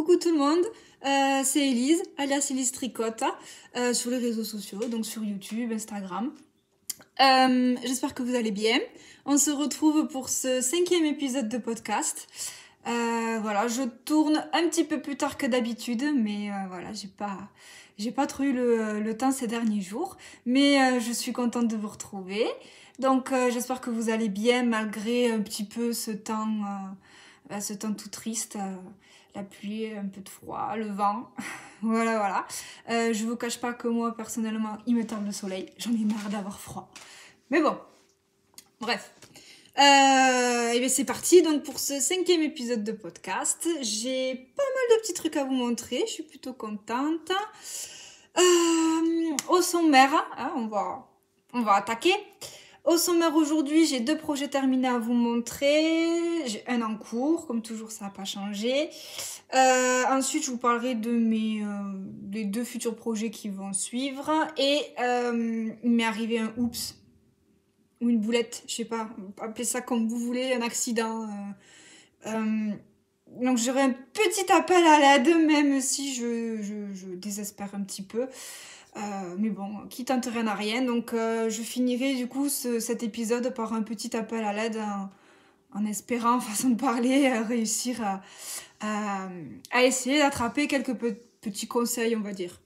Coucou tout le monde, c'est Elise, alias Elise Tricotte, sur les réseaux sociaux, donc sur YouTube, Instagram. J'espère que vous allez bien. On se retrouve pour ce 5e épisode de podcast. Voilà, je tourne un petit peu plus tard que d'habitude, mais voilà, j'ai pas trop eu le temps ces derniers jours, mais je suis contente de vous retrouver. Donc j'espère que vous allez bien malgré un petit peu ce temps tout triste, la pluie, un peu de froid, le vent. Voilà. Je vous cache pas que moi personnellement, il me tarde le soleil. J'en ai marre d'avoir froid. Mais bon, bref. Et bien c'est parti donc pour ce 5e épisode de podcast. J'ai pas mal de petits trucs à vous montrer. Je suis plutôt contente. Au sommaire, hein, on va attaquer. Au sommaire aujourd'hui, j'ai 2 projets terminés à vous montrer. J'ai un en cours, comme toujours, ça n'a pas changé. Ensuite, je vous parlerai de des 2 futurs projets qui vont suivre. Et il m'est arrivé un oups ou une boulette, je sais pas, appelez ça comme vous voulez, un accident. Donc j'aurai un petit appel à l'aide, même si je désespère un petit peu. Mais bon, qui tente rien à rien. Donc je finirai du coup cet épisode par un petit appel à l'aide en espérant, façon de parler, réussir à essayer d'attraper quelques petits conseils, on va dire.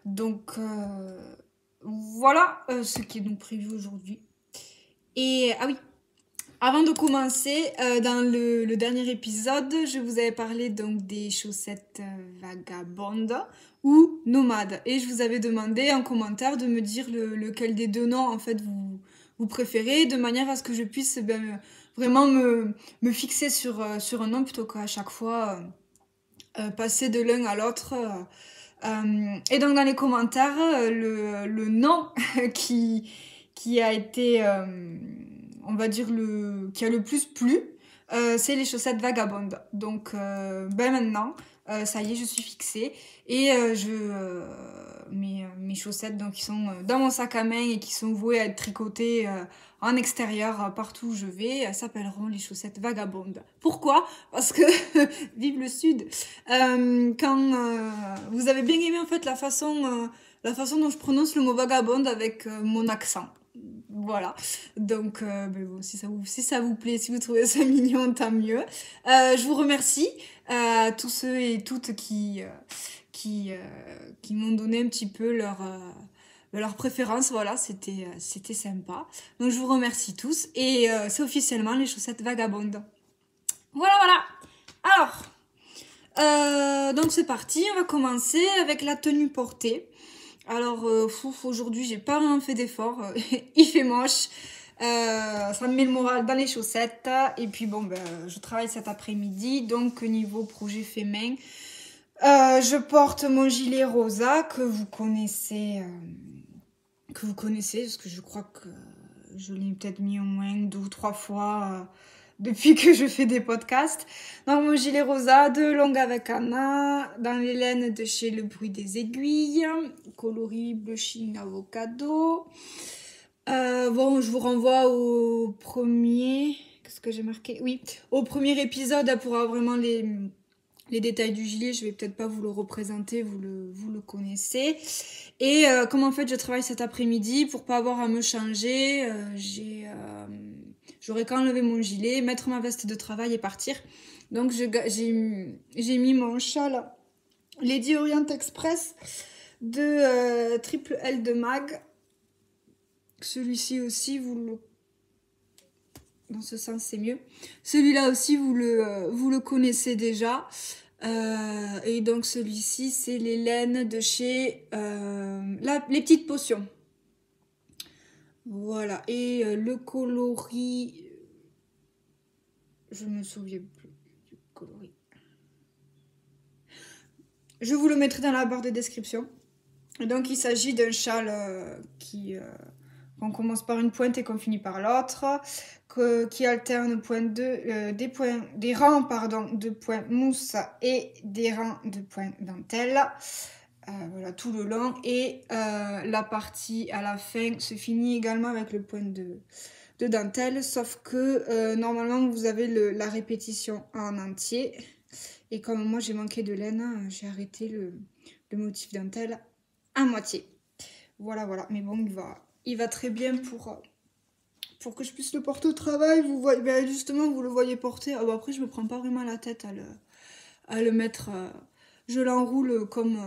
Donc voilà ce qui est donc prévu aujourd'hui. Et ah oui, avant de commencer, dans le dernier épisode, je vous avais parlé donc des chaussettes vagabondes ou nomades. Et je vous avais demandé en commentaire de me dire lequel des 2 noms en fait vous préférez, de manière à ce que je puisse vraiment me fixer sur un nom plutôt qu'à chaque fois passer de l'un à l'autre. Et donc dans les commentaires, le nom qui a été, on va dire, qui a le plus plu, c'est les chaussettes vagabondes. Donc maintenant, ça y est, je suis fixée. Et mes chaussettes donc, qui sont dans mon sac à main et qui sont vouées à être tricotées en extérieur partout où je vais, s'appelleront les chaussettes vagabondes. Pourquoi ? Parce que, vive le Sud, quand vous avez bien aimé en fait la façon dont je prononce le mot vagabonde avec mon accent. Voilà, donc bon, si ça vous plaît, si vous trouvez ça mignon, tant mieux. Je vous remercie à tous ceux et toutes qui m'ont donné un petit peu leur préférence. Voilà, c'était sympa. Donc je vous remercie tous et c'est officiellement les chaussettes vagabondes. Voilà. Alors, donc c'est parti, on va commencer avec la tenue portée. Alors, aujourd'hui, j'ai pas vraiment fait d'effort. Il fait moche. Ça me met le moral dans les chaussettes. Et puis, bon, je travaille cet après-midi. Donc, niveau projet fait main, je porte mon gilet rosa que vous connaissez. Parce que je crois que je l'ai peut-être mis au moins 2 ou 3 fois depuis que je fais des podcasts. Donc mon gilet rosa de longue avec Anna, dans les laines de chez Le Bruit des Aiguilles, coloris blushing avocado. Bon, je vous renvoie au premier... Qu'est-ce que j'ai marqué ? Oui, au premier épisode pour avoir vraiment les détails du gilet. Je vais peut-être pas vous le représenter, vous le connaissez. Et comme en fait je travaille cet après-midi, pour pas avoir à me changer, j'aurais qu'à enlever mon gilet, mettre ma veste de travail et partir. Donc j'ai mis mon châle Lady Orient Express de Triple L de Mag. Celui-ci aussi, dans ce sens c'est mieux. Celui-là aussi vous le connaissez déjà. Et donc celui-ci c'est les laines de chez les petites potions. Voilà, et le coloris, je me souviens plus du coloris. Je vous le mettrai dans la barre de description. Donc il s'agit d'un châle qu'on commence par une pointe et qu'on finit par l'autre, qui alterne des rangs de points mousse et des rangs de points dentelle. Voilà, tout le long. Et la partie à la fin se finit également avec le point de de dentelle, sauf que normalement vous avez la répétition en entier. Et comme moi j'ai manqué de laine, j'ai arrêté le motif dentelle à moitié. Voilà, voilà. Mais bon, il va très bien pour que je puisse le porter au travail. Vous voyez, ben justement, vous le voyez porter. Ah, bon, après, je me prends pas vraiment la tête à le mettre. Je l'enroule comme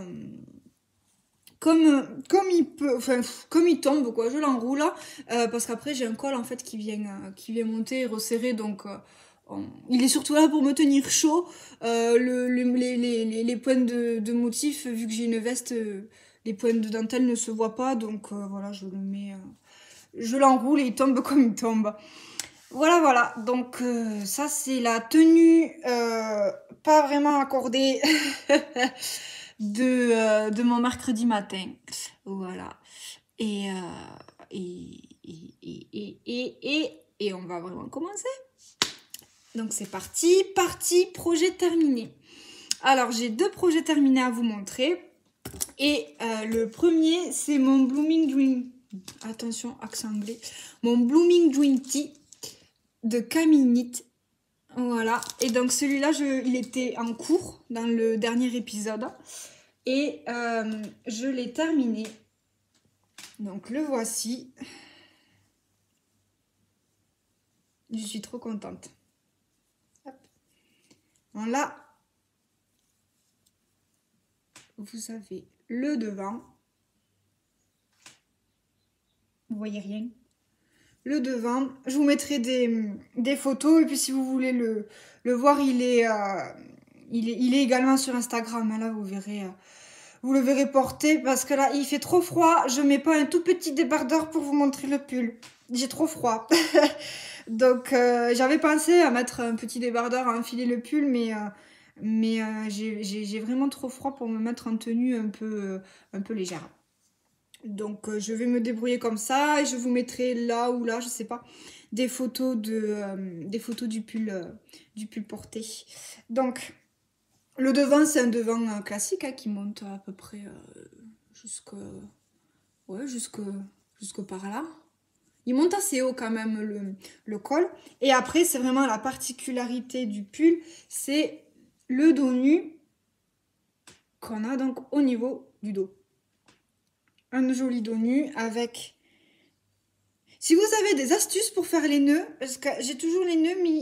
il peut, enfin, comme il tombe, quoi. Je l'enroule parce qu'après, j'ai un col en fait qui vient monter et resserrer. Donc, il est surtout là pour me tenir chaud. Les pointes de motif, vu que j'ai une veste, les pointes de dentelle ne se voient pas. Donc, voilà, je le mets. Je l'enroule et il tombe comme il tombe. Voilà, voilà. Donc, ça, c'est la tenue pas vraiment accordée de mon mercredi matin. Voilà. Et, et on va vraiment commencer. Donc, c'est parti. Parti, projet terminé. Alors, j'ai 2 projets terminés à vous montrer. Et le premier, c'est mon Blooming Dream. Attention, accent anglais. Mon Blooming Dream Tea de Caminite. Voilà. Et donc celui-là, il était en cours dans le dernier épisode. Et je l'ai terminé. Donc le voici. Je suis trop contente. Hop. Voilà. Vous avez le devant. Vous voyez rien. Le devant. Je vous mettrai des photos. Et puis si vous voulez le voir, il est également sur Instagram. Là, vous verrez. Vous le verrez porter parce que là, il fait trop froid. Je mets pas un tout petit débardeur pour vous montrer le pull. J'ai trop froid. Donc, j'avais pensé à mettre un petit débardeur, à enfiler le pull, mais j'ai vraiment trop froid pour me mettre en tenue un peu légère. Donc, je vais me débrouiller comme ça et je vous mettrai là ou là, je sais pas, des photos du pull porté. Donc, le devant, c'est un devant classique qui monte à peu près jusque par là. Il monte assez haut quand même le col. Et après, c'est vraiment la particularité du pull, c'est le dos nu qu'on a donc au niveau du dos. Un joli dos nu avec... Si vous avez des astuces pour faire les nœuds, parce que j'ai toujours les nœuds, mais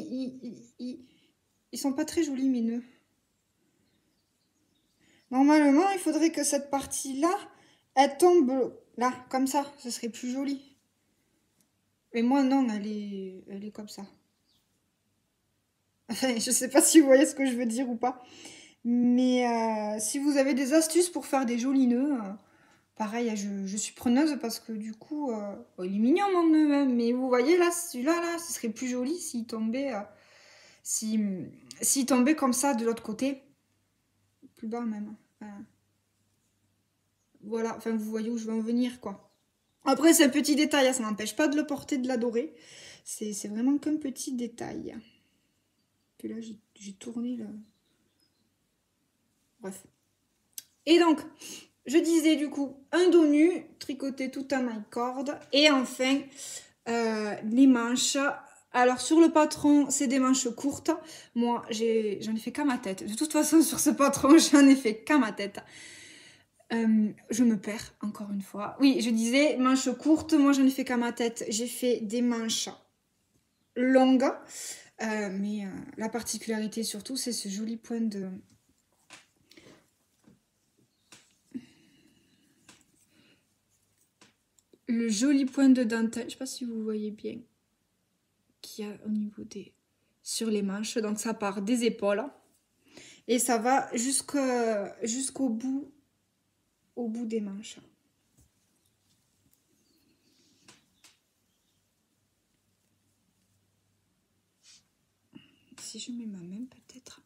ils sont pas très jolis mes nœuds. Normalement, il faudrait que cette partie-là, elle tombe là, comme ça. Ce serait plus joli. Mais moi, non, elle est comme ça. Enfin, je sais pas si vous voyez ce que je veux dire ou pas. Mais si vous avez des astuces pour faire des jolis nœuds, pareil, je suis preneuse parce que du coup, il est mignon mon nœud, hein, mais vous voyez là, celui-là, là, ce serait plus joli s'il tombait, s'il tombait comme ça de l'autre côté. Plus bas même. Voilà, enfin vous voyez où je veux en venir quoi. Après c'est un petit détail, hein, ça n'empêche pas de le porter, de l'adorer. C'est vraiment qu'un petit détail. Puis là j'ai tourné le... Bref. Et donc, je disais du coup, un dos nu, tricoté tout en mi-corde. Et enfin, les manches. Alors sur le patron, c'est des manches courtes. Moi, j'en ai fait qu'à ma tête. De toute façon, sur ce patron, j'en ai fait qu'à ma tête. Je me perds encore une fois. Oui, je disais manches courtes. Moi, j'en ai fait qu'à ma tête. J'ai fait des manches longues. Mais la particularité surtout, c'est ce joli point de... Le joli point de dentelle. Je sais pas si vous voyez bien. Qu'il y a au niveau des... Sur les manches. Donc, ça part des épaules. Et ça va jusqu'au bout. Au bout des manches. Si je mets ma main peut-être.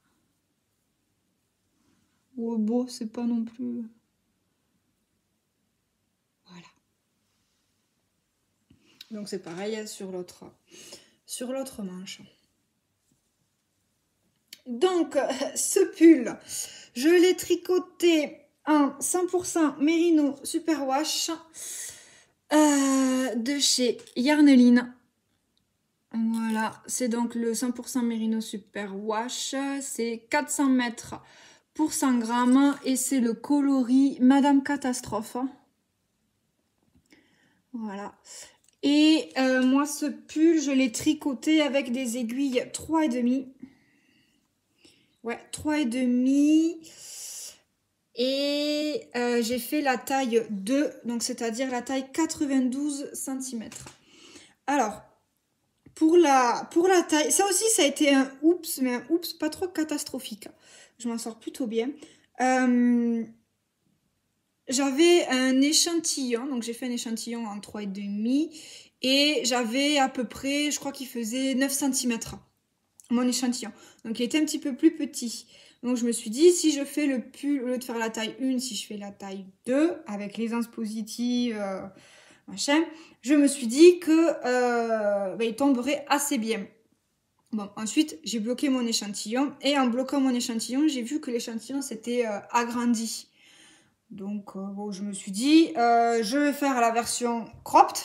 Oh bon, c'est pas non plus... Voilà. Donc c'est pareil sur l'autre manche. Donc ce pull, je l'ai tricoté en 100% Merino Superwash de chez Yarneline. Voilà, c'est donc le 100% Merino Super Wash. C'est 400 mètres pour 100 grammes. Et c'est le coloris Madame Catastrophe. Voilà. Et moi, ce pull, je l'ai tricoté avec des aiguilles 3,5. Ouais, 3,5. Et j'ai fait la taille 2, donc c'est-à-dire la taille 92 cm. Alors, pour la taille, ça aussi, ça a été un oups, mais un oups pas trop catastrophique. Je m'en sors plutôt bien. J'avais un échantillon, donc j'ai fait un échantillon en 3,5 et j'avais à peu près, je crois qu'il faisait 9 cm, mon échantillon. Donc il était un petit peu plus petit. Donc je me suis dit, si je fais le pull, au lieu de faire la taille 1, si je fais la taille 2, avec l'aisance positive, machin, je me suis dit que il tomberait assez bien. Bon, ensuite, j'ai bloqué mon échantillon, et en bloquant mon échantillon, j'ai vu que l'échantillon s'était agrandi. Donc, bon, je me suis dit, je vais faire la version cropped.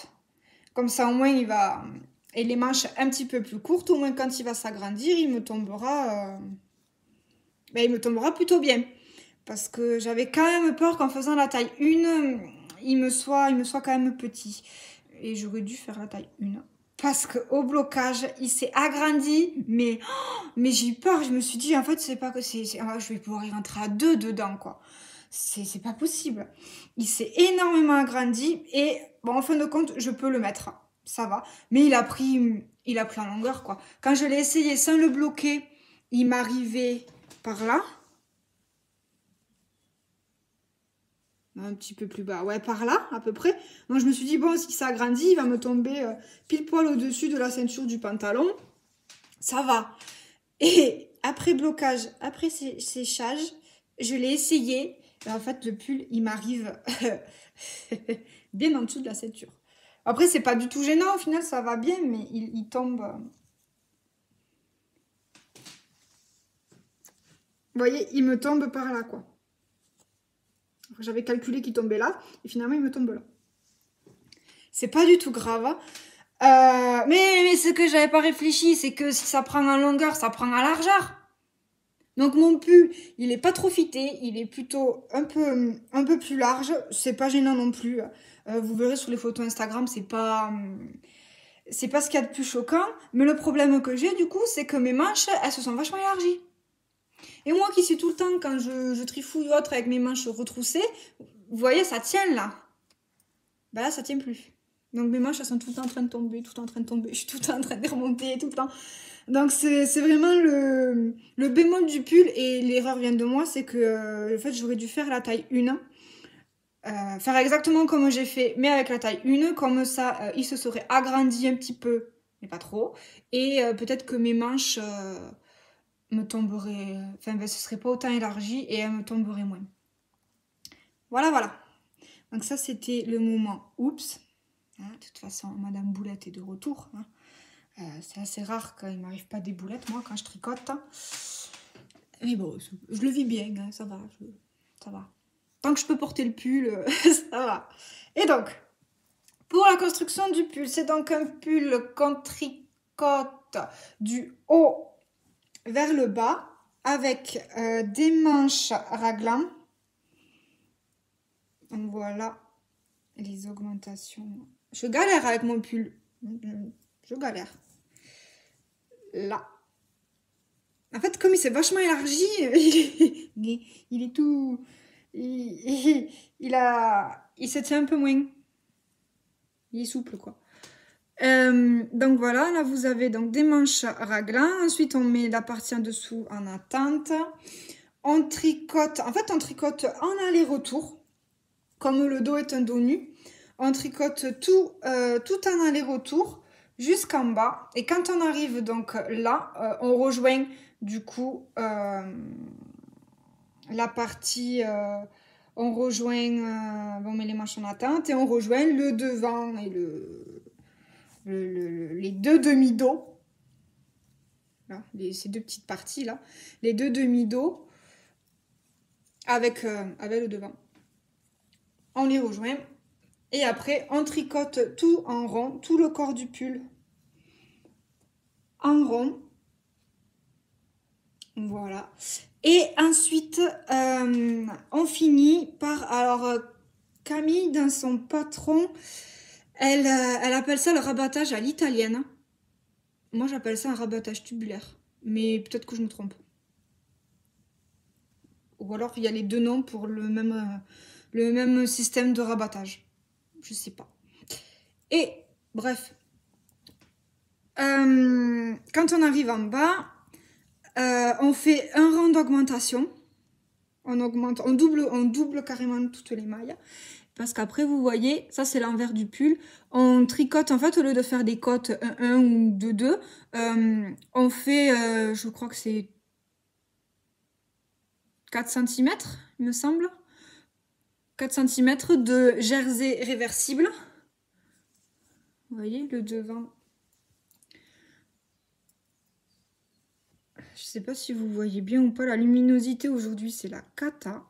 Comme ça, au moins, il va... Et les manches un petit peu plus courtes, au moins, quand il va s'agrandir, il me tombera plutôt bien. Parce que j'avais quand même peur qu'en faisant la taille 1, il me soit quand même petit. Et j'aurais dû faire la taille 1. Parce qu'au blocage, il s'est agrandi. Mais j'ai eu peur. Je me suis dit, en fait, c'est pas que je vais pouvoir y rentrer à 2 dedans, quoi. C'est pas possible. Il s'est énormément agrandi. Et bon, en fin de compte, je peux le mettre. Ça va. Mais il a pris en longueur, quoi. Quand je l'ai essayé sans le bloquer, il m'arrivait par là. Un petit peu plus bas, ouais, par là à peu près. Donc je me suis dit, bon, si ça agrandit, il va me tomber pile poil au-dessus de la ceinture du pantalon. Ça va. Et après blocage, après séchage, je l'ai essayé. Et en fait, le pull, il m'arrive bien en dessous de la ceinture. Après, c'est pas du tout gênant, au final, ça va bien, mais il tombe. Vous voyez, il me tombe par là, quoi. J'avais calculé qu'il tombait là, et finalement, il me tombe là. C'est pas du tout grave. Mais ce que j'avais pas réfléchi, c'est que si ça prend en longueur, ça prend en largeur. Donc mon pull, il est pas trop fité, il est plutôt un peu plus large. C'est pas gênant non plus. Vous verrez sur les photos Instagram, c'est pas ce qu'il y a de plus choquant. Mais le problème que j'ai du coup, c'est que mes manches, elles se sont vachement élargies. Et moi qui suis tout le temps, quand je trifouille autre avec mes manches retroussées, vous voyez, ça tient là. Bah là, ça tient plus. Donc mes manches, elles sont tout le temps en train de tomber, tout le temps en train de tomber. Je suis tout le temps en train de remonter, tout le temps. Donc c'est vraiment le bémol du pull. Et l'erreur vient de moi, c'est que en fait, j'aurais dû faire la taille 1. Faire exactement comme j'ai fait, mais avec la taille 1. Comme ça, il se serait agrandi un petit peu, mais pas trop. Et peut-être que mes manches me tomberaient... Enfin, ce serait pas autant élargi et elles me tomberaient moins. Voilà, voilà. Donc ça, c'était le moment oups. Hein, de toute façon, Madame Boulette est de retour. Hein. C'est assez rare quand il ne m'arrive pas des boulettes, moi, quand je tricote. Hein. Mais bon, je le vis bien, hein, ça va. Ça va. Tant que je peux porter le pull, ça va. Et donc, pour la construction du pull, c'est donc un pull qu'on tricote du haut vers le bas avec des manches raglan. Donc voilà les augmentations. Je galère avec mon pull. Je galère. Là. En fait, comme il s'est vachement élargi, il est tout... Il se tient un peu moins. Il est souple, quoi. Donc voilà, là vous avez donc des manches raglan. Ensuite, on met la partie en dessous en attente. On tricote, en fait, on tricote en aller-retour. Comme le dos est un dos nu, on tricote tout en aller-retour jusqu'en bas. Et quand on arrive donc là, on rejoint du coup la partie... on rejoint... on met les manches en attente et on rejoint le devant et les deux demi-dos. Ces deux petites parties là. Les deux demi-dos avec le devant. On les rejoint. Et après, on tricote tout en rond, tout le corps du pull. en rond. Voilà. Et ensuite, on finit par... Alors, Camille, dans son patron, elle appelle ça le rabattage à l'italienne. Moi, j'appelle ça un rabattage tubulaire. Mais peut-être que je me trompe. Ou alors, il y a les deux noms pour le même système de rabattage. Je sais pas. Et, bref. Quand on arrive en bas, on fait un rang d'augmentation. On double carrément toutes les mailles. Parce qu'après, vous voyez, ça c'est l'envers du pull. On tricote, en fait, au lieu de faire des côtes 1 ou 2, on fait, je crois que c'est 4 cm, il me semble. 4 cm de jersey réversible. Vous voyez, le devant. Je sais pas si vous voyez bien ou pas, la luminosité aujourd'hui, c'est la cata.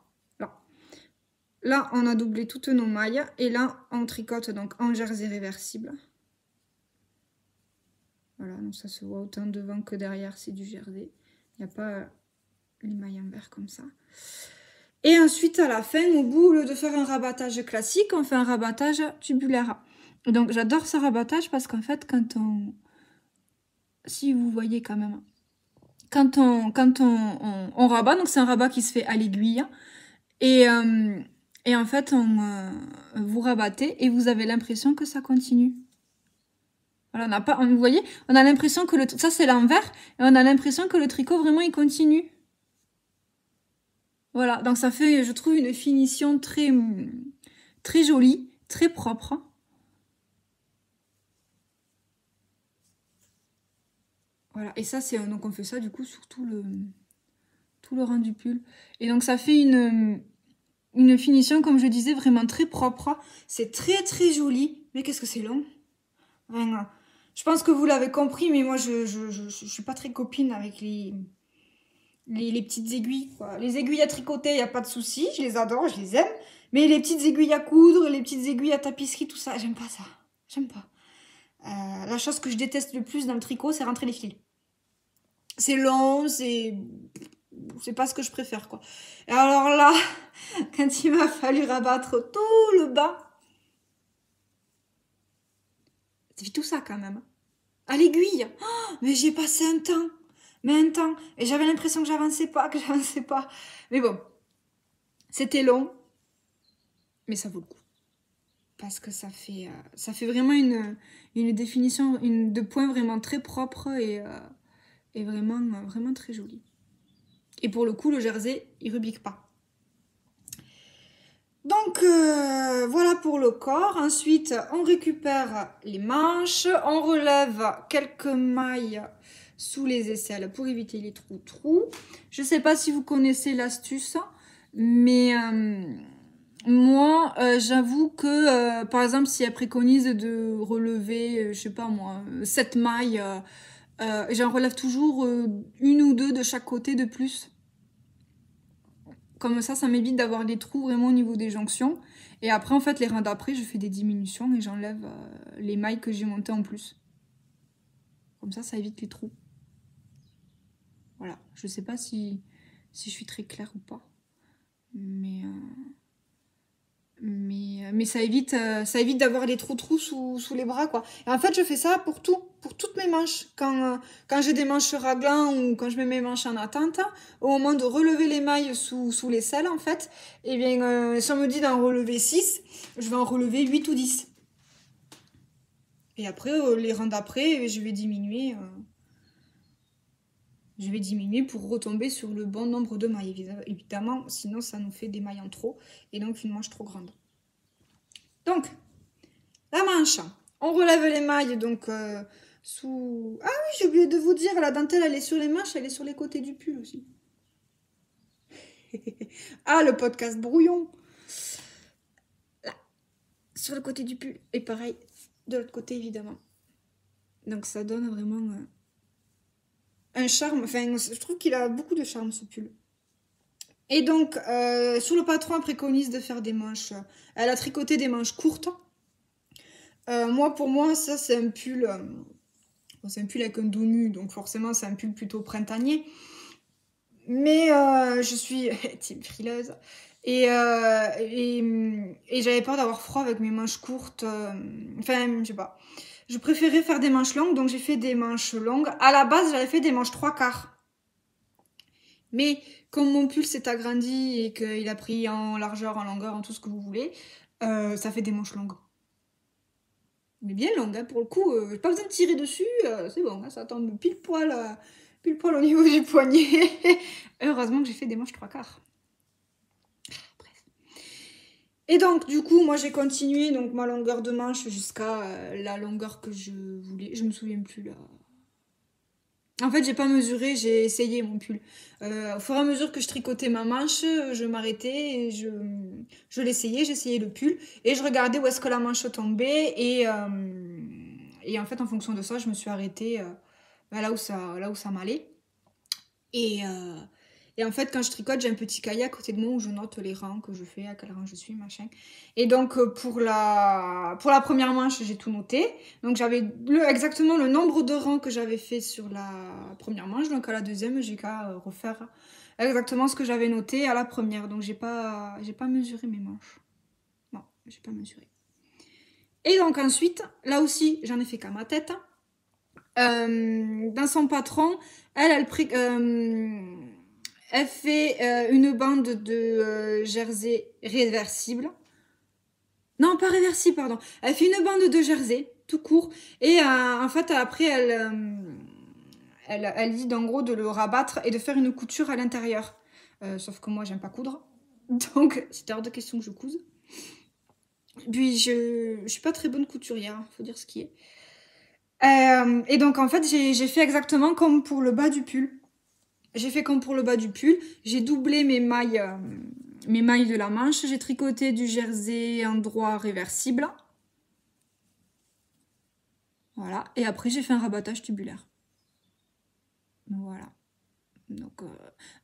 Là, on a doublé toutes nos mailles. Et là, on tricote donc en jersey réversible. Voilà, donc ça se voit autant devant que derrière, c'est du jersey. Il n'y a pas les mailles en vert comme ça. Et ensuite, à la fin, au bout, au lieu de faire un rabattage classique, on fait un rabattage tubulaire. Donc, j'adore ce rabattage parce qu'en fait, quand on... Si vous voyez quand même... Quand on rabat, donc c'est un rabat qui se fait à l'aiguille. Et en fait, vous rabattez et vous avez l'impression que ça continue. Voilà, on n'a pas, vous voyez, on a l'impression que ça c'est l'envers et on a l'impression que le tricot vraiment il continue. Voilà, donc ça fait, je trouve, une finition très, très jolie, très propre. Voilà, et ça c'est, donc on fait ça du coup sur tout le rang du pull. Et donc ça fait une finition, comme je disais, vraiment très propre. C'est très très joli. Mais qu'est-ce que c'est long. Enfin, je pense que vous l'avez compris, mais moi je suis pas très copine avec les petites aiguilles, quoi. Les aiguilles à tricoter, il n'y a pas de souci, je les adore, je les aime. Mais les petites aiguilles à coudre, les petites aiguilles à tapisserie, tout ça, j'aime pas ça. J'aime pas. La chose que je déteste le plus dans le tricot, c'est rentrer les fils. C'est long, c'est pas ce que je préfère, quoi. Et alors là, quand il m'a fallu rabattre tout le bas, c'est tout ça quand même. À l'aiguille. Oh, mais j'ai passé un temps. Mais un temps. Et j'avais l'impression que j'avançais pas. Mais bon. C'était long. Mais ça vaut le coup. Parce que ça fait vraiment une définition de point vraiment très propre et vraiment, vraiment très joli. Et pour le coup, le jersey, il rebique pas. Donc, voilà pour le corps. Ensuite, on récupère les manches. On relève quelques mailles sous les aisselles pour éviter les trous. Je ne sais pas si vous connaissez l'astuce, mais moi, j'avoue que, par exemple, si elle préconise de relever, je sais pas moi, 7 mailles, j'en relève toujours une ou deux de chaque côté de plus. Comme ça m'évite d'avoir des trous vraiment au niveau des jonctions. Et après, en fait, les rangs d'après, je fais des diminutions et j'enlève les mailles que j'ai montées en plus. Comme ça évite les trous. Voilà. Je sais pas si je suis très claire ou pas. Mais ça évite d'avoir des trous sous les bras, quoi. Et en fait, je fais ça pour toutes mes manches. Quand j'ai des manches raglan ou quand je mets mes manches en attente, au moment de relever les mailles sous l'aisselle, en fait, eh bien, si on me dit d'en relever 6, je vais en relever 8 ou 10. Et après, les rangs d'après, je vais diminuer. Pour retomber sur le bon nombre de mailles, évidemment, sinon ça nous fait des mailles en trop et donc une manche trop grande. Donc, la manche, on relève les mailles donc sous... Ah oui, j'ai oublié de vous dire, la dentelle elle est sur les manches, elle est sur les côtés du pull aussi. Ah, le podcast brouillon. Là, sur le côté du pull et pareil, de l'autre côté évidemment. Donc ça donne vraiment... un charme, enfin je trouve qu'il a beaucoup de charme ce pull. Et donc sur le patron elle préconise de faire des manches, elle a tricoté des manches courtes. Pour moi ça c'est un pull Bon, c'est un pull avec un dos nu, donc forcément c'est un pull plutôt printanier. Mais je suis team frileuse. Et j'avais peur d'avoir froid avec mes manches courtes. Enfin, je sais pas. Je préférais faire des manches longues, donc j'ai fait des manches longues. À la base, j'avais fait des manches 3/4. Mais comme mon pull s'est agrandi et qu'il a pris en largeur, en longueur, en tout ce que vous voulez, ça fait des manches longues. Mais bien longues, hein, pour le coup. J'ai pas besoin de tirer dessus, c'est bon, hein, ça tombe pile poil au niveau du poignet. Heureusement que j'ai fait des manches 3/4. Bref. Et donc, du coup, moi j'ai continué donc ma longueur de manche jusqu'à la longueur que je voulais. Je me souviens plus là. En fait, j'ai pas mesuré, j'ai essayé mon pull. Au fur et à mesure que je tricotais ma manche, je m'arrêtais et je l'essayais, j'essayais le pull et je regardais où est-ce que la manche tombait et en fait, en fonction de ça, je me suis arrêtée là où ça m'allait. Et, et en fait, quand je tricote, j'ai un petit cahier à côté de moi où je note les rangs que je fais, à quel rang je suis, machin. Et donc, pour la première manche, j'ai tout noté. Donc, j'avais exactement le nombre de rangs que j'avais fait sur la première manche. Donc, à la deuxième, j'ai qu'à refaire exactement ce que j'avais noté à la première. Donc, j'ai pas mesuré mes manches. Non, j'ai pas mesuré. Et donc, ensuite, là aussi, j'en ai fait qu'à ma tête. Dans son patron, elle fait une bande de jersey réversible. Non, pas réversible, pardon. Elle fait une bande de jersey, tout court. Et en fait, après, elle dit en gros de le rabattre et de faire une couture à l'intérieur. Sauf que moi, j'aime pas coudre. Donc, c'était hors de question que je couse. Puis, je suis pas très bonne couturière, faut dire ce qui est. Et donc, en fait, j'ai fait exactement comme pour le bas du pull. J'ai fait comme pour le bas du pull. J'ai doublé mes mailles de la manche. J'ai tricoté du jersey endroit réversible. Voilà. Et après, j'ai fait un rabattage tubulaire. Voilà. Donc,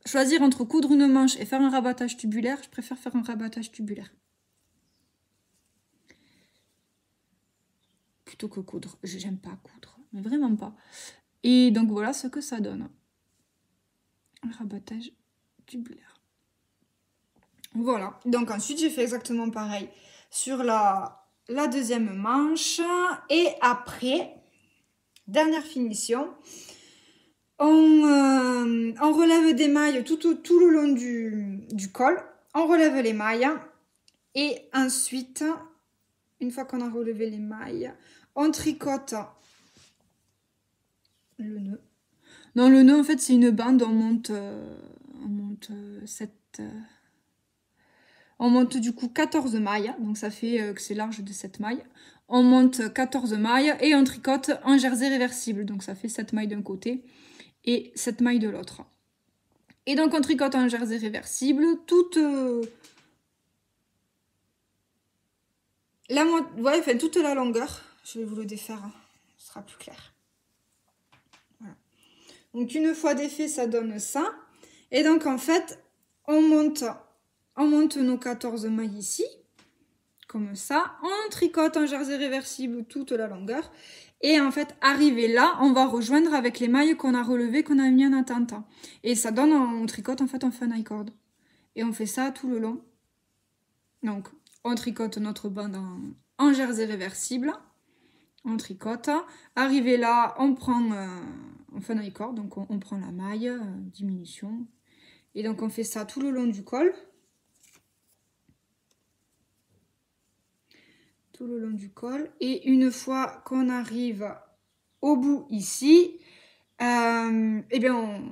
choisir entre coudre une manche et faire un rabattage tubulaire, je préfère faire un rabattage tubulaire. Plutôt que coudre. J'aime pas coudre. Mais vraiment pas. Et donc, voilà ce que ça donne. Un rabattage tubulaire. Voilà. Donc, ensuite, j'ai fait exactement pareil sur la deuxième manche. Et après, dernière finition, on relève des mailles tout le long du col. On relève les mailles. Et ensuite, une fois qu'on a relevé les mailles, on tricote le nœud. Non, le nœud, en fait, c'est une bande. On monte on monte du coup 14 mailles, donc ça fait que c'est large de 7 mailles. On monte 14 mailles et on tricote un jersey réversible, donc ça fait 7 mailles d'un côté et 7 mailles de l'autre. Et donc on tricote un jersey réversible, toute la longueur. Je vais vous le défaire, hein. Ce sera plus clair. Voilà. Donc une fois défait, ça donne ça. Et donc en fait, on monte nos 14 mailles ici, comme ça. On tricote un jersey réversible toute la longueur. Et en fait, arrivé là, on va rejoindre avec les mailles qu'on a relevées, qu'on a mis en attente. Et ça donne, on tricote, en fait, on fait un high cord. Et on fait ça tout le long. Donc, on tricote notre bande en jersey réversible. On tricote. Arrivé là, on fait un high cord. Donc, on prend la maille, diminution. Et donc, on fait ça tout le long du col. Tout le long du col. Et une fois qu'on arrive au bout ici, eh bien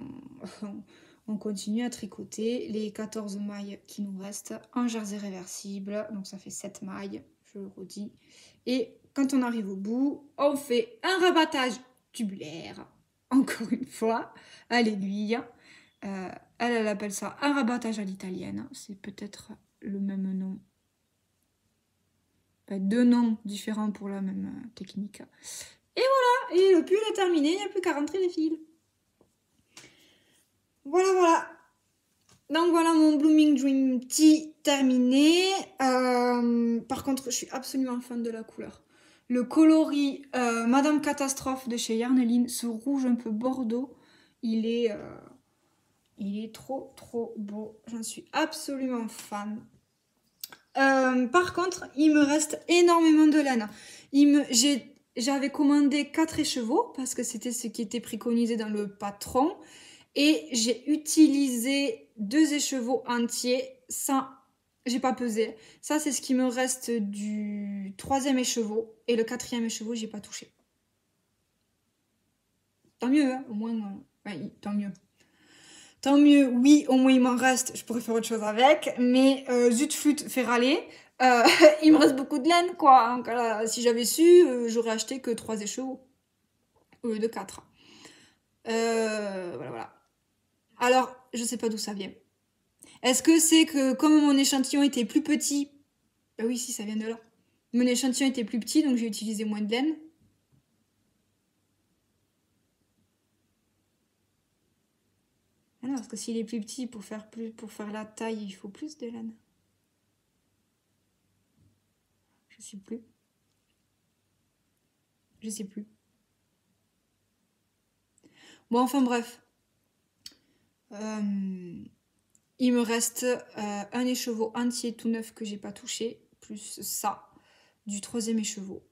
on continue à tricoter les 14 mailles qui nous restent en jersey réversible. Donc ça fait 7 mailles, je le redis. Et quand on arrive au bout, on fait un rabattage tubulaire, encore une fois, à l'aiguille. Elle appelle ça un rabattage à l'italienne. C'est peut-être le même nom. Deux noms différents pour la même technique. Et voilà, et le pull est terminé, il n'y a plus qu'à rentrer les fils. Voilà. Donc voilà mon Blooming Dream Tee terminé. Par contre, je suis absolument fan de la couleur. le coloris Madame Catastrophe de chez Yarneline, ce rouge un peu bordeaux, il est trop trop beau. J'en suis absolument fan. Par contre, il me reste énormément de laine. J'avais commandé 4 écheveaux parce que c'était ce qui était préconisé dans le patron. Et j'ai utilisé 2 écheveaux entiers sans... J'ai pas pesé. Ça, c'est ce qui me reste du 3e écheveau. Et le 4e écheveau, j'ai pas touché. Tant mieux, hein, au moins... ouais, tant mieux. Tant mieux, oui, au moins il m'en reste. Je pourrais faire autre chose avec. Mais zut flûte, fait râler. Il me reste beaucoup de laine, quoi. Donc, là, si j'avais su, j'aurais acheté que 3 écheveaux. Au lieu de 4. Voilà, voilà. Alors, je sais pas d'où ça vient. Est-ce que c'est que comme mon échantillon était plus petit... Bah oui, si, ça vient de là. Mon échantillon était plus petit, donc j'ai utilisé moins de laine. Ah non, parce que s'il est plus petit, pour faire la taille, il faut plus de laine. Je sais plus. Je sais plus. Bon, enfin bref. Il me reste un écheveau entier tout neuf que j'ai pas touché, plus ça, du 3e écheveau.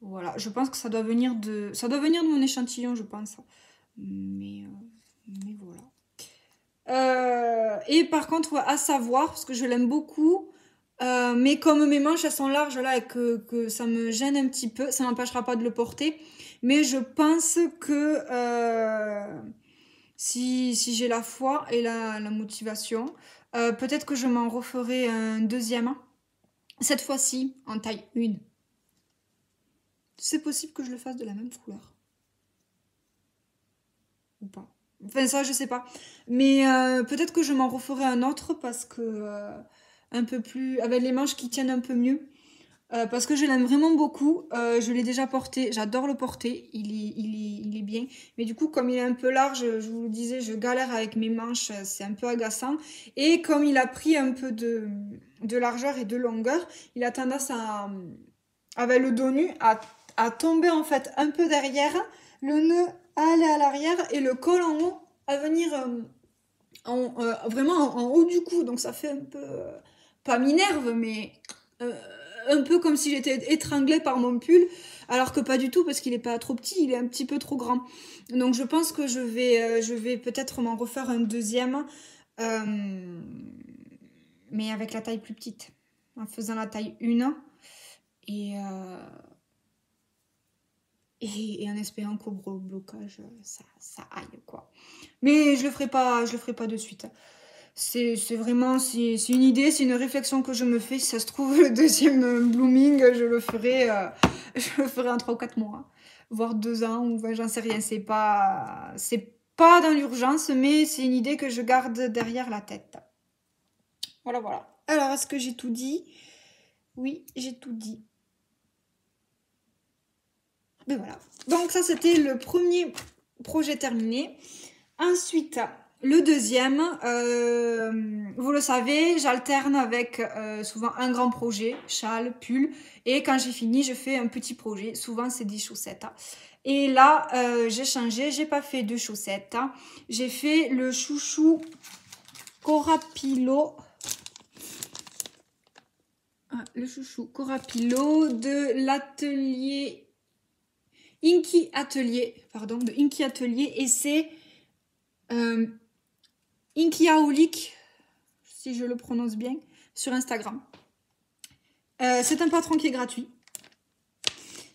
Voilà, je pense que ça doit venir de mon échantillon, je pense. Mais voilà. Et par contre, ouais, à savoir, parce que je l'aime beaucoup, mais comme mes manches elles sont larges là et que ça me gêne un petit peu, ça m'empêchera pas de le porter. Mais je pense que si j'ai la foi et la motivation, peut-être que je m'en referai un deuxième. Cette fois-ci, en taille 1. C'est possible que je le fasse de la même couleur. Ou pas. Enfin, ça, je sais pas. Mais peut-être que je m'en referai un autre parce que... un peu plus... avec les manches qui tiennent un peu mieux. Parce que je l'aime vraiment beaucoup. Je l'ai déjà porté. J'adore le porter. Il est bien. Mais du coup, comme il est un peu large, je vous le disais, je galère avec mes manches. C'est un peu agaçant. Et comme il a pris un peu de largeur et de longueur, il a tendance à... avec le dos nu, à tomber en fait un peu derrière. Le nœud à aller à l'arrière et le col en haut à venir vraiment en haut du cou. Donc ça fait un peu... pas m'énerve, mais... un peu comme si j'étais étranglée par mon pull, alors que pas du tout parce qu'il est pas trop petit, il est un petit peu trop grand. Donc je pense que je vais peut-être m'en refaire un deuxième, mais avec la taille plus petite, en faisant la taille 1 et en espérant qu'au blocage ça aille quoi. Mais je le ferai pas de suite. C'est vraiment, c'est une idée, c'est une réflexion que je me fais. Si ça se trouve, le deuxième blooming, je le ferai en 3 ou 4 mois, voire 2 ans, ou j'en sais rien. C'est pas dans l'urgence, mais c'est une idée que je garde derrière la tête. Voilà, voilà. Alors, est-ce que j'ai tout dit? Oui, j'ai tout dit. Mais voilà. Donc ça, c'était le premier projet terminé. Ensuite... le deuxième, vous le savez, j'alterne avec souvent un grand projet, châle, pull, et quand j'ai fini, je fais un petit projet. Souvent, c'est des chaussettes. Et là, j'ai changé, j'ai pas fait de chaussettes. J'ai fait le chouchou Corapillo. Le chouchou Corapillo de l'atelier Inky Atelier, pardon, de Inky Atelier, et c'est Inky Aoulik, si je le prononce bien, sur Instagram. C'est un patron qui est gratuit.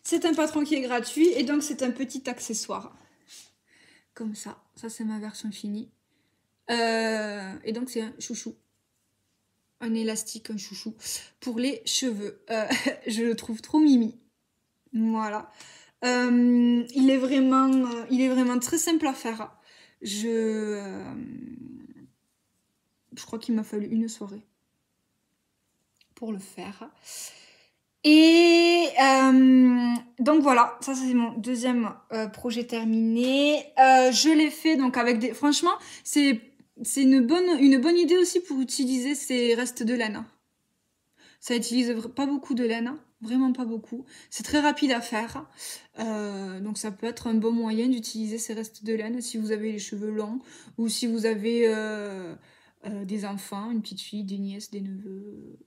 C'est un patron qui est gratuit et donc c'est un petit accessoire. Comme ça. Ça, c'est ma version finie. Et donc, c'est un chouchou. Un élastique, un chouchou pour les cheveux. Je le trouve trop mimi. Voilà. Il est vraiment très simple à faire. Je crois qu'il m'a fallu une soirée pour le faire. Et donc voilà, ça c'est mon deuxième projet terminé. Je l'ai fait donc avec des... Franchement, c'est une bonne idée aussi pour utiliser ces restes de laine. Ça utilise pas beaucoup de laine. Vraiment pas beaucoup. C'est très rapide à faire. Donc ça peut être un bon moyen d'utiliser ces restes de laine si vous avez les cheveux longs ou si vous avez des enfants, une petite fille, des nièces, des neveux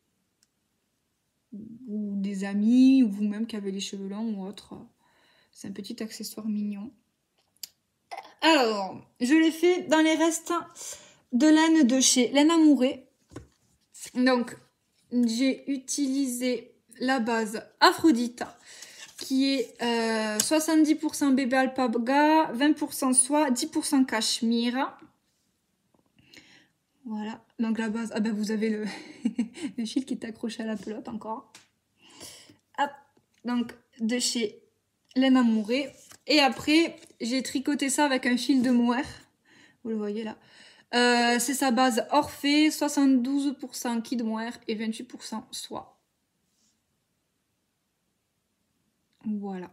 ou des amis ou vous-même qui avez les cheveux longs ou autre. C'est un petit accessoire mignon. Alors, je l'ai fait dans les restes de laine de chez Laine Amourée. Donc, j'ai utilisé la base Aphrodite qui est 70% bébé alpaga, 20% soie, 10% cachemire. Voilà, donc la base, ah ben vous avez le, le fil qui est accroché à la pelote encore. Hop, donc de chez Laine Amourée. Et après, j'ai tricoté ça avec un fil de mohair. Vous le voyez là. C'est sa base Orphée, 72% kid mohair et 28% soie. Voilà.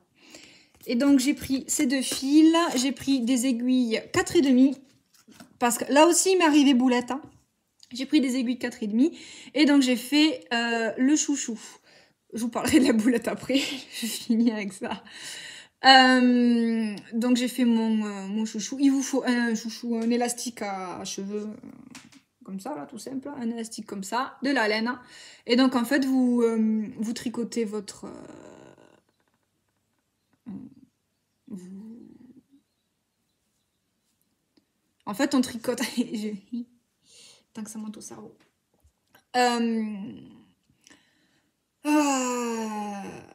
Et donc j'ai pris ces deux fils, j'ai pris des aiguilles 4,5 parce que là aussi il m'est arrivé boulette. Hein. J'ai pris des aiguilles 4,5 et donc j'ai fait le chouchou. Je vous parlerai de la boulette après, je finis avec ça. Donc j'ai fait mon chouchou. Il vous faut un chouchou, un élastique à cheveux comme ça, là, tout simple. Un élastique comme ça, de la laine. Et donc en fait, vous tricotez votre... En fait, on tricote... Tant que ça monte au cerveau.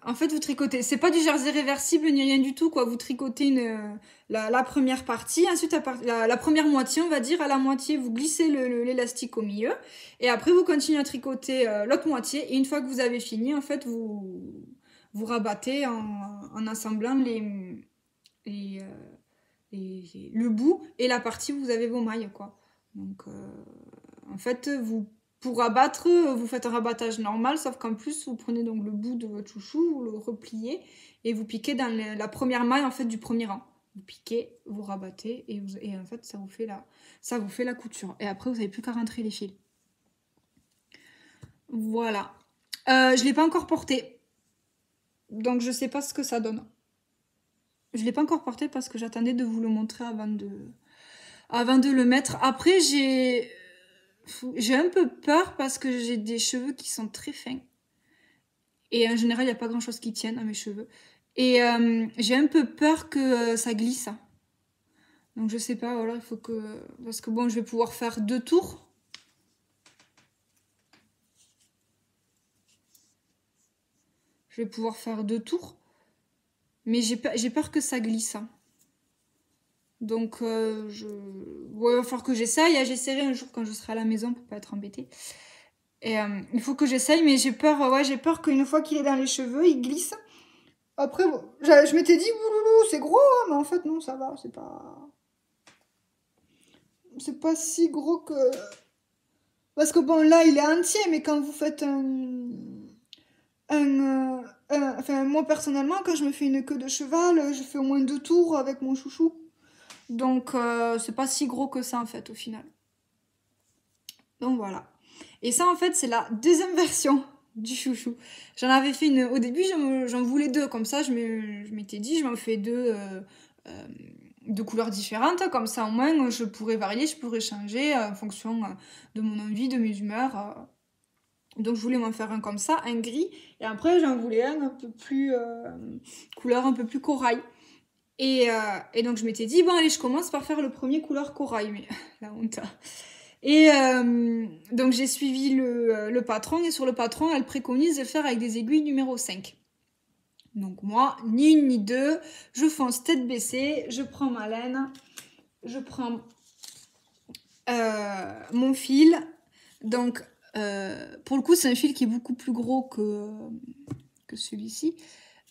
En fait, vous tricotez. C'est pas du jersey réversible ni rien du tout, quoi. Vous tricotez la première partie, ensuite la première moitié, on va dire. À la moitié, vous glissez l'élastique au milieu. Et après, vous continuez à tricoter l'autre moitié. Et une fois que vous avez fini, en fait, vous rabattez en assemblant le bout et la partie où vous avez vos mailles, quoi. Donc, en fait, pour rabattre, vous faites un rabattage normal, sauf qu'en plus, vous prenez donc le bout de votre chouchou, vous le repliez et vous piquez dans la première maille en fait du premier rang. Vous piquez, vous rabattez et en fait, ça vous fait la couture. Et après, vous n'avez plus qu'à rentrer les fils. Voilà. Je ne l'ai pas encore porté. Donc, je ne sais pas ce que ça donne. Je ne l'ai pas encore porté parce que j'attendais de vous le montrer avant de le mettre. Après, j'ai un peu peur parce que j'ai des cheveux qui sont très fins. Et en général, il n'y a pas grand chose qui tienne à mes cheveux. Et j'ai un peu peur que ça glisse. Donc je sais pas, voilà, il faut que... Parce que bon, je vais pouvoir faire 2 tours. Je vais pouvoir faire 2 tours. Mais j'ai peur que ça glisse. Donc bon, il va falloir que j'essaye. J'essaierai un jour quand je serai à la maison pour pas être embêtée. Et il faut que j'essaye, mais j'ai peur qu'une fois qu'il est dans les cheveux, il glisse. Après, bon, je m'étais dit, ouloulou, c'est gros, hein, mais en fait, non, ça va, c'est pas si gros que... Parce que bon, là, il est entier, mais quand vous faites enfin, moi, personnellement, quand je me fais une queue de cheval, je fais au moins 2 tours avec mon chouchou. Donc, c'est pas si gros que ça, en fait, au final. Donc, voilà. Et ça, en fait, c'est la deuxième version du chouchou. J'en avais fait une... Au début, j'en voulais 2. Comme ça, je m'étais dit, je m'en fais 2 de couleurs différentes. Comme ça, au moins, je pourrais varier, je pourrais changer en fonction de mon envie, de mes humeurs. Donc, je voulais m'en faire un comme ça, un gris. Et après, j'en voulais un peu plus... couleur un peu plus corail. Et donc, je m'étais dit, bon, allez, je commence par faire le premier couleur corail. Mais la honte... Et donc j'ai suivi le patron et sur le patron elle préconise de faire avec des aiguilles numéro 5. Donc moi, ni une ni deux, je fonce tête baissée, je prends ma laine, je prends mon fil. Donc pour le coup c'est un fil qui est beaucoup plus gros que celui-ci.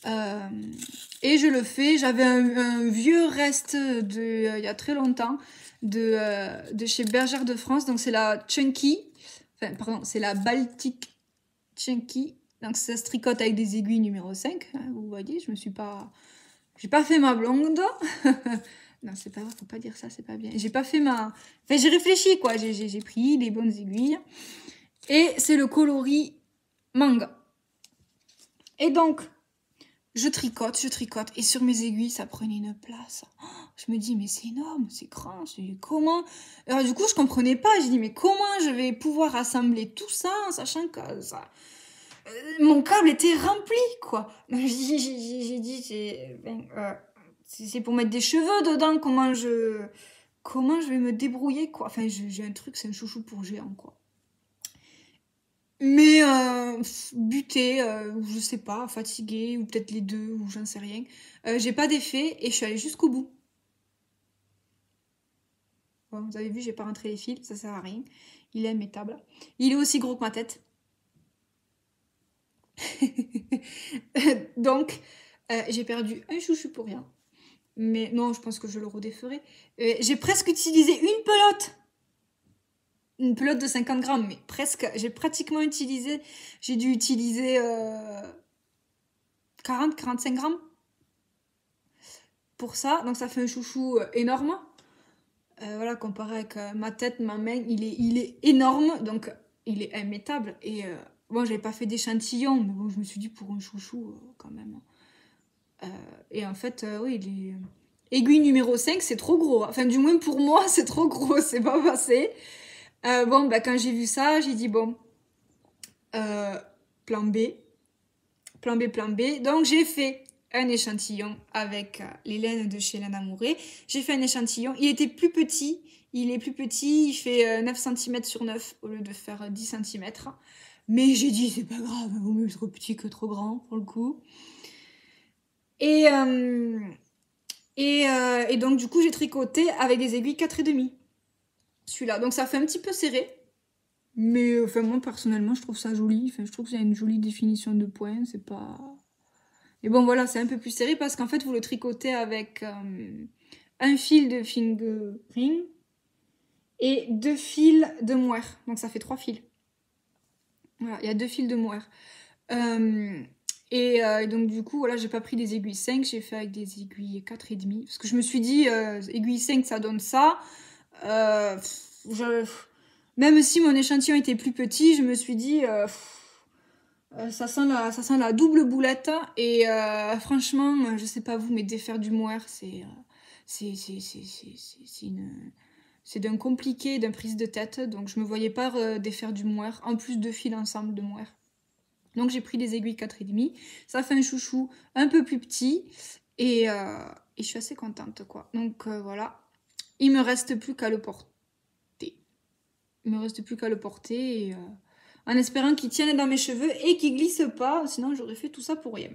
Et je le fais, j'avais un vieux reste il y a très longtemps de chez Bergère de France, donc c'est la Chunky, enfin pardon, c'est la Baltic Chunky, donc ça se tricote avec des aiguilles numéro 5, hein, vous voyez, j'ai pas fait ma blonde, non c'est pas vrai, faut pas dire ça, c'est pas bien, j'ai pas fait enfin j'ai réfléchi quoi, j'ai pris les bonnes aiguilles, et c'est le coloris manga. Et donc, je tricote. Et sur mes aiguilles, ça prenait une place. Oh, je me dis, mais c'est énorme, c'est grand. Je dis, comment? Alors, du coup, je comprenais pas. Je dis, mais comment je vais pouvoir assembler tout ça en sachant que ça... mon câble était rempli, quoi. J'ai dit, c'est pour mettre des cheveux dedans. Comment je vais me débrouiller, quoi. Enfin, j'ai un truc, c'est un chouchou pour géant, quoi. Mais buté, ou je sais pas, fatiguée, ou peut-être les deux, ou j'en sais rien. J'ai pas d'effet et je suis allée jusqu'au bout. Bon, vous avez vu, j'ai pas rentré les fils, ça sert à rien. Il est immétable. Il est aussi gros que ma tête. Donc, j'ai perdu un chouchou pour rien. Mais non, je pense que je le redéferai. J'ai presque utilisé une pelote. Une pelote de 50 grammes, mais presque. J'ai pratiquement utilisé... J'ai dû utiliser 40-45 grammes pour ça. Donc ça fait un chouchou énorme. Voilà, comparé avec ma tête, ma main, il est énorme. Donc il est immétable. Et bon, j'avais pas fait d'échantillon, mais bon, je me suis dit pour un chouchou, quand même. Et en fait, oui, il est... Aiguille numéro 5, c'est trop gros. Enfin, du moins pour moi, c'est trop gros. C'est pas passé. Bon, bah, quand j'ai vu ça, j'ai dit bon, plan B. Plan B, plan B. Donc, j'ai fait un échantillon avec les laines de chez Lana Mouret. J'ai fait un échantillon. Il était plus petit. Il est plus petit. Il fait 9 cm sur 9 au lieu de faire 10 cm. Mais j'ai dit, c'est pas grave. Vaut mieux trop petit que trop grand, pour le coup. Et donc, du coup, j'ai tricoté avec des aiguilles 4,5. Celui-là. Donc, ça fait un petit peu serré. Mais enfin, moi, personnellement, je trouve ça joli. Enfin, je trouve qu'il y a une jolie définition de points. C'est pas... Et bon, voilà, c'est un peu plus serré parce qu'en fait, vous le tricotez avec un fil de fingering et 2 fils de mohair. Donc, ça fait 3 fils. Voilà, il y a 2 fils de mohair. Et donc, du coup, voilà, j'ai pas pris des aiguilles 5, j'ai fait avec des aiguilles 4,5. Parce que je me suis dit, aiguille 5, ça donne ça. Même si mon échantillon était plus petit, je me suis dit... ça sent la double boulette et franchement, je sais pas vous, mais défaire du mohair, c'est d'un compliqué, d'un prise de tête, donc je me voyais pas défaire du mohair, en plus 2 fils ensemble de mohair. Donc j'ai pris des aiguilles 4,5, ça fait un chouchou un peu plus petit et je suis assez contente, quoi. Donc voilà, il me reste plus qu'à le porter. Et, en espérant qu'il tienne dans mes cheveux et qu'il glisse pas, sinon j'aurais fait tout ça pour rien.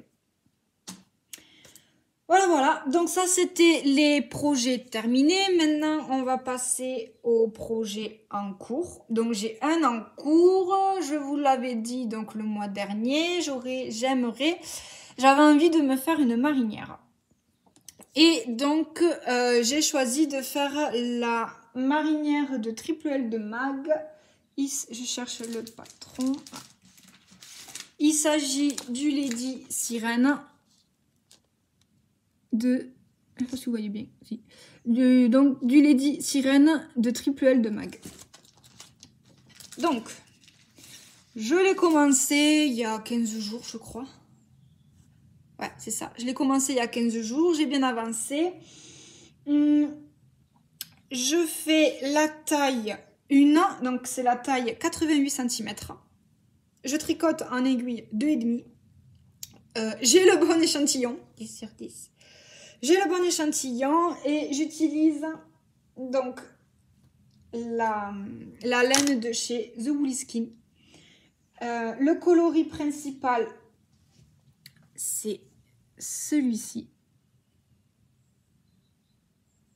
Voilà. Donc ça, c'était les projets terminés. Maintenant, on va passer aux projets en cours. Donc j'ai un en cours, je vous l'avais dit donc le mois dernier, j'avais envie de me faire une marinière. Et donc, j'ai choisi de faire la marinière de Triple L de Mag. Je cherche le patron. Il s'agit du Lady Sirène de... Je ne sais pas si vous voyez bien. Si. Donc, du Lady Sirène de Triple L de Mag. Donc, je l'ai commencé il y a 15 jours, je crois. Ouais, c'est ça. Je l'ai commencé il y a 15 jours. J'ai bien avancé. Je fais la taille 1. Donc, c'est la taille 88 cm. Je tricote en aiguille 2,5. J'ai le bon échantillon. 10 sur 10. J'ai le bon échantillon et j'utilise donc la laine de chez The Woolly Skin. Le coloris principal, c'est celui-ci.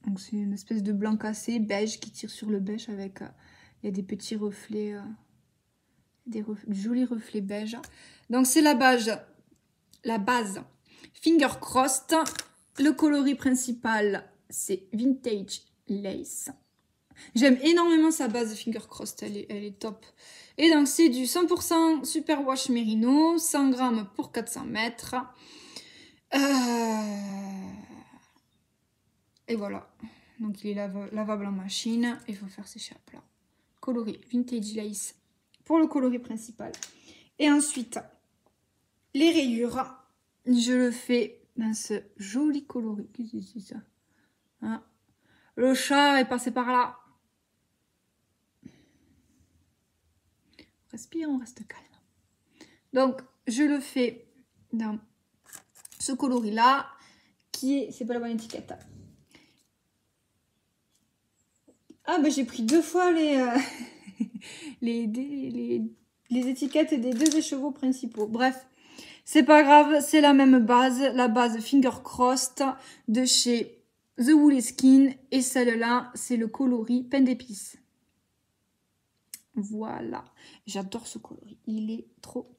Donc c'est une espèce de blanc cassé, beige, qui tire sur le beige avec... il y a des petits reflets... des jolis reflets beige. Donc c'est la base Finger Crossed. Le coloris principal, c'est Vintage Lace. J'aime énormément sa base Finger Crossed, elle est top. Et donc c'est du 100% Superwash Merino, 100 grammes pour 400 mètres. Et voilà. Donc il est lavable en machine. Il faut faire sécher à plat. Coloris Vintage Lace pour le coloris principal. Et ensuite, les rayures. Je le fais dans ce joli coloris. Qu'est-ce que c'est ça? Hein, le chat est passé par là. Respire, on reste calme. Donc, je le fais dans ce coloris-là, qui est... C'est pas la bonne étiquette. Ah, ben j'ai pris 2 fois les étiquettes des 2 écheveaux principaux. Bref, c'est pas grave, c'est la même base, la base Finger Crossed de chez The Woolly Skin. Et celle-là, c'est le coloris pain d'épices. Voilà, j'adore ce coloris, il est trop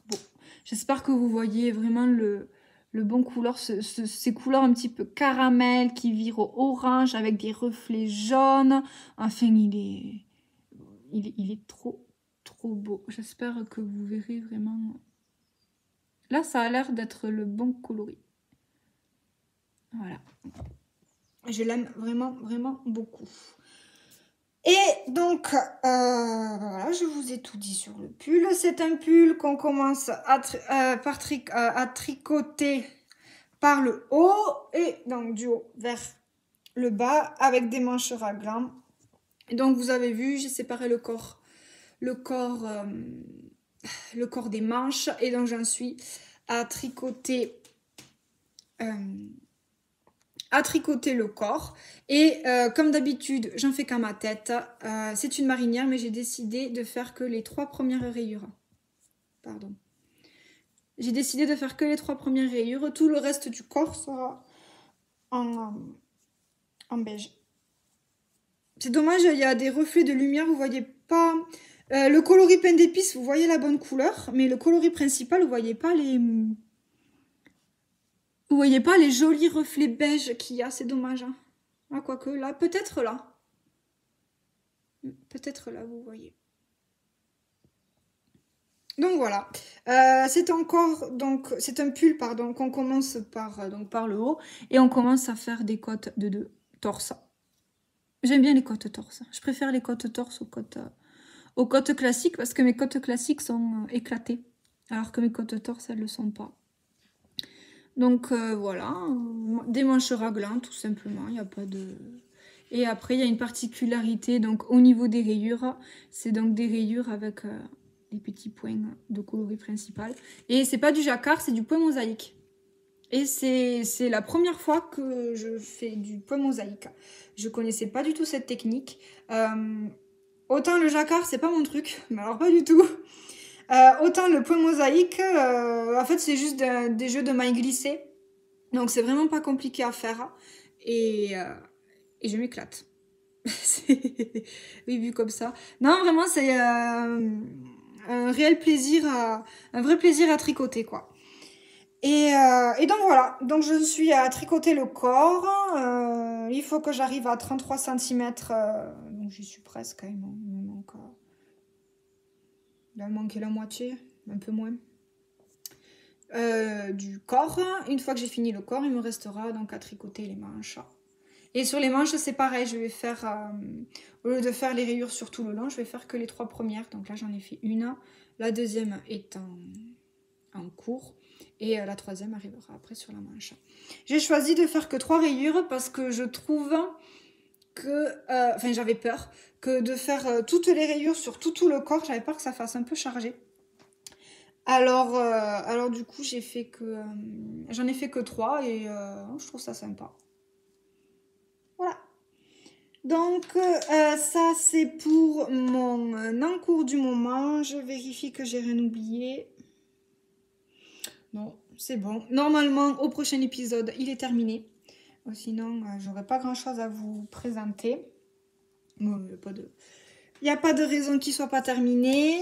beau. J'espère que vous voyez vraiment le bon couleur, ces couleurs un petit peu caramel qui virent au orange avec des reflets jaunes. Enfin, il est trop beau. J'espère que vous verrez vraiment. Là, ça a l'air d'être le bon coloris. Voilà. Je l'aime vraiment beaucoup. Et donc, voilà, je vous ai tout dit sur le pull. C'est un pull qu'on commence à tricoter par le haut et donc du haut vers le bas avec des manches raglan. Et donc, vous avez vu, j'ai séparé le corps des manches et donc j'en suis à tricoter le corps et comme d'habitude j'en fais qu'à ma tête. C'est une marinière mais j'ai décidé de faire que les 3 premières rayures. Pardon. J'ai décidé de faire que les 3 premières rayures. Tout le reste du corps sera en beige. C'est dommage, il y a des reflets de lumière, vous voyez pas. Le coloris pain d'épices, vous voyez la bonne couleur, mais le coloris principal, vous voyez pas les... Vous voyez pas les jolis reflets beige qu'il y a, c'est dommage. Hein. Ah, quoique, là, peut-être là. Peut-être là, vous voyez. Donc voilà. C'est un pull, pardon, qu'on commence par le haut. Et on commence à faire des côtes de torse. J'aime bien les côtes torse. Je préfère les côtes torse aux côtes classiques parce que mes côtes classiques sont éclatées. Alors que mes côtes torse, elles ne le sont pas. Donc voilà, des manches raglan tout simplement, il n'y a pas de... Et après, il y a une particularité, donc au niveau des rayures, c'est donc des rayures avec des petits points de coloris principal. Et c'est pas du jacquard, c'est du point mosaïque. Et c'est la première fois que je fais du point mosaïque. Je connaissais pas du tout cette technique. Autant le jacquard, c'est pas mon truc, mais alors pas du tout. Autant le point mosaïque, en fait, c'est juste des jeux de mailles glissées. Donc, c'est vraiment pas compliqué à faire. Et je m'éclate. Oui, vu comme ça. Non, vraiment, c'est un réel plaisir, un vrai plaisir à tricoter, quoi. Et donc, voilà. Donc, je suis à tricoter le corps. Il faut que j'arrive à 33 cm. Donc, j'y suis presque. Il me manque la moitié, un peu moins. Du corps. Une fois que j'ai fini le corps, il me restera donc à tricoter les manches. Et sur les manches, c'est pareil, je vais faire, au lieu de faire les rayures sur tout le long, je vais faire que les 3 premières. Donc là, j'en ai fait une. La deuxième est en cours. Et la troisième arrivera après sur la manche. J'ai choisi de faire que 3 rayures parce que je trouve que... Enfin, j'avais peur que de faire toutes les rayures sur tout le corps, j'avais peur que ça fasse un peu chargé. Alors du coup, j'en ai fait que 3 et je trouve ça sympa. Voilà. Donc, ça, c'est pour mon encours du moment. Je vérifie que j'ai rien oublié. Non, c'est bon. Normalement, au prochain épisode, il est terminé. Sinon, j'aurai pas grand-chose à vous présenter. Bon, il n'y a pas de raison qu'il ne soit pas terminé.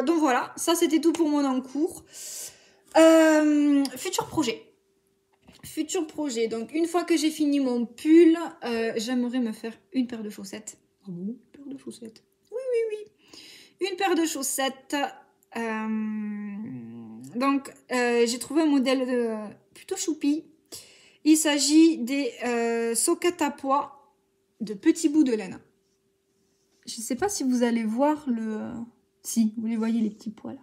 Donc voilà, ça c'était tout pour mon encours. Futur projet. Donc une fois que j'ai fini mon pull, j'aimerais me faire une paire de chaussettes. Ah bon, une paire de chaussettes? Oui. Une paire de chaussettes. Donc j'ai trouvé un modèle plutôt choupi. Il s'agit des soquettes à pois de petits bouts de laine. Je ne sais pas si vous allez voir le... Si, vous les voyez les petits pois là.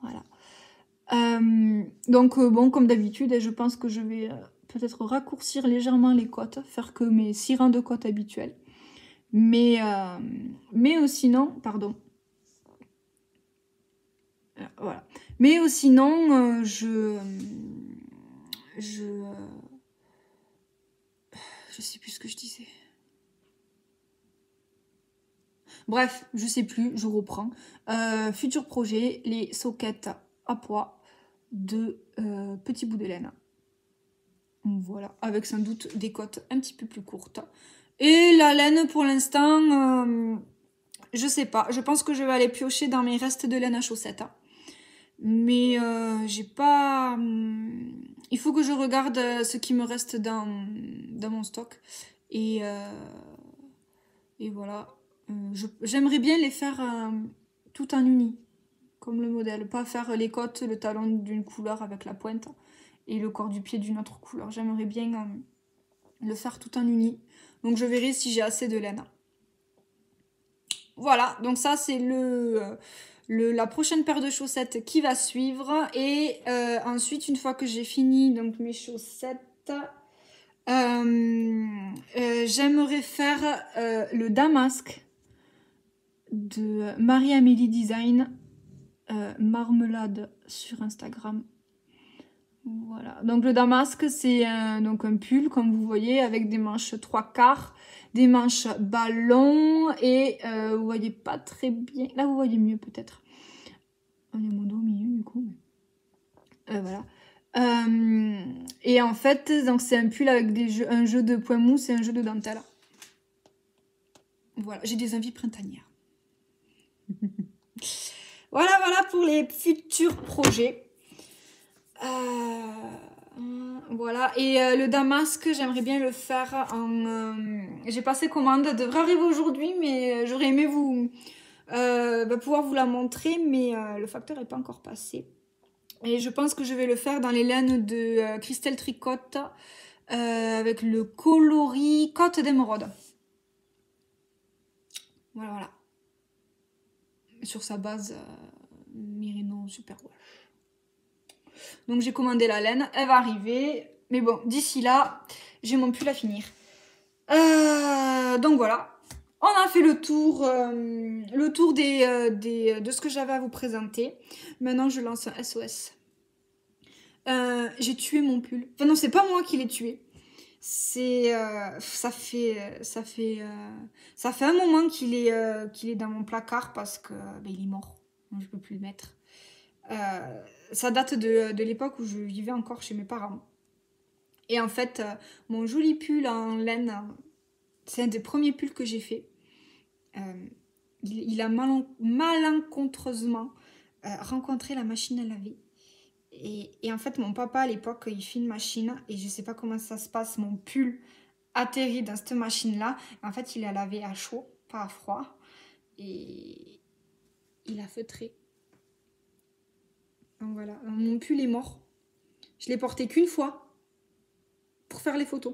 Voilà. Donc bon, comme d'habitude, je pense que je vais peut-être raccourcir légèrement les côtes, faire que mes 6 rangs de côtes habituels. Mais sinon, pardon. Voilà. Mais sinon, je sais plus ce que je disais. Bref, je sais plus, je reprends. Futur projet, les sockets à poids de petits bouts de laine. Voilà, avec sans doute des côtes un petit peu plus courtes. Et la laine, pour l'instant, je sais pas. Je pense que je vais aller piocher dans mes restes de laine à chaussettes. Mais j'ai pas... il faut que je regarde ce qui me reste dans mon stock. Et voilà. J'aimerais bien les faire tout en uni, comme le modèle. Pas faire les côtes, le talon d'une couleur avec la pointe et le corps du pied d'une autre couleur. J'aimerais bien le faire tout en uni. Donc je verrai si j'ai assez de laine. Voilà, donc ça c'est la prochaine paire de chaussettes qui va suivre. Et ensuite, une fois que j'ai fini donc mes chaussettes, j'aimerais faire le damasque de Marie-Amélie Design, marmelade sur Instagram. Voilà, donc le damasque c'est donc un pull comme vous voyez avec des manches 3/4, des manches ballon et vous voyez pas très bien, là vous voyez mieux peut-être. Il y a mon dos au milieu du coup. Voilà. Et en fait donc c'est un pull avec un jeu de point mousse et un jeu de dentelle. Voilà, j'ai des envies printanières. Voilà pour les futurs projets. Voilà, et le damasque, j'aimerais bien le faire en... j'ai passé commande, elle devrait arriver aujourd'hui, mais j'aurais aimé pouvoir vous la montrer, mais le facteur n'est pas encore passé. Et je pense que je vais le faire dans les laines de Christelle Tricotte, avec le coloris Côte d'émeraude. Voilà. Sur sa base Mérino Super Wash. Donc j'ai commandé la laine, elle va arriver. Mais bon, d'ici là, j'ai mon pull à finir. Donc voilà, on a fait le tour de ce que j'avais à vous présenter. Maintenant, je lance un SOS. J'ai tué mon pull. Enfin non, c'est pas moi qui l'ai tué. Ça fait un moment qu'il est dans mon placard parce que il est mort. Donc, je peux plus le mettre. Ça date de l'époque où je vivais encore chez mes parents. Et en fait, mon joli pull en laine, c'est un des premiers pulls que j'ai fait. Il a malencontreusement rencontré la machine à laver. Et en fait, mon papa, à l'époque, il fait une machine et je sais pas comment ça se passe. Mon pull atterrit dans cette machine-là. En fait, il a lavé à chaud, pas à froid. Et il a feutré. Donc voilà, mon pull est mort. Je l'ai porté qu'une fois pour faire les photos.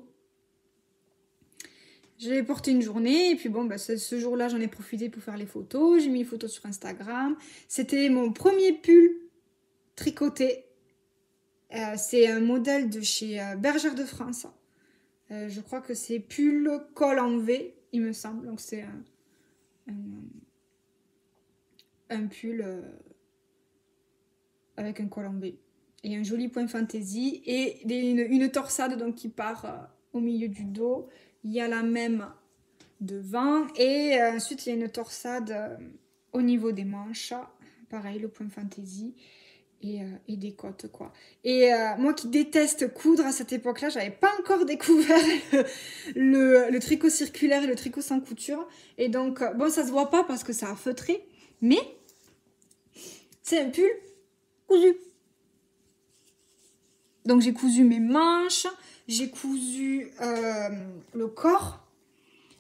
Je l'ai porté une journée et puis bon, ce jour-là, j'en ai profité pour faire les photos. J'ai mis les photos sur Instagram. C'était mon premier pull tricoté. C'est un modèle de chez Bergère de France. Je crois que c'est pull col en V, il me semble. Donc c'est un pull avec un col en V. Et un joli point fantaisie et une torsade donc, qui part au milieu du dos. Il y a la même devant et ensuite il y a une torsade au niveau des manches. Pareil, le point fantaisie et des côtes quoi. Et moi qui déteste coudre à cette époque-là, j'avais pas encore découvert le tricot circulaire et le tricot sans couture. Et donc, bon, ça se voit pas parce que ça a feutré, mais c'est un pull cousu. Donc j'ai cousu mes manches, j'ai cousu le corps,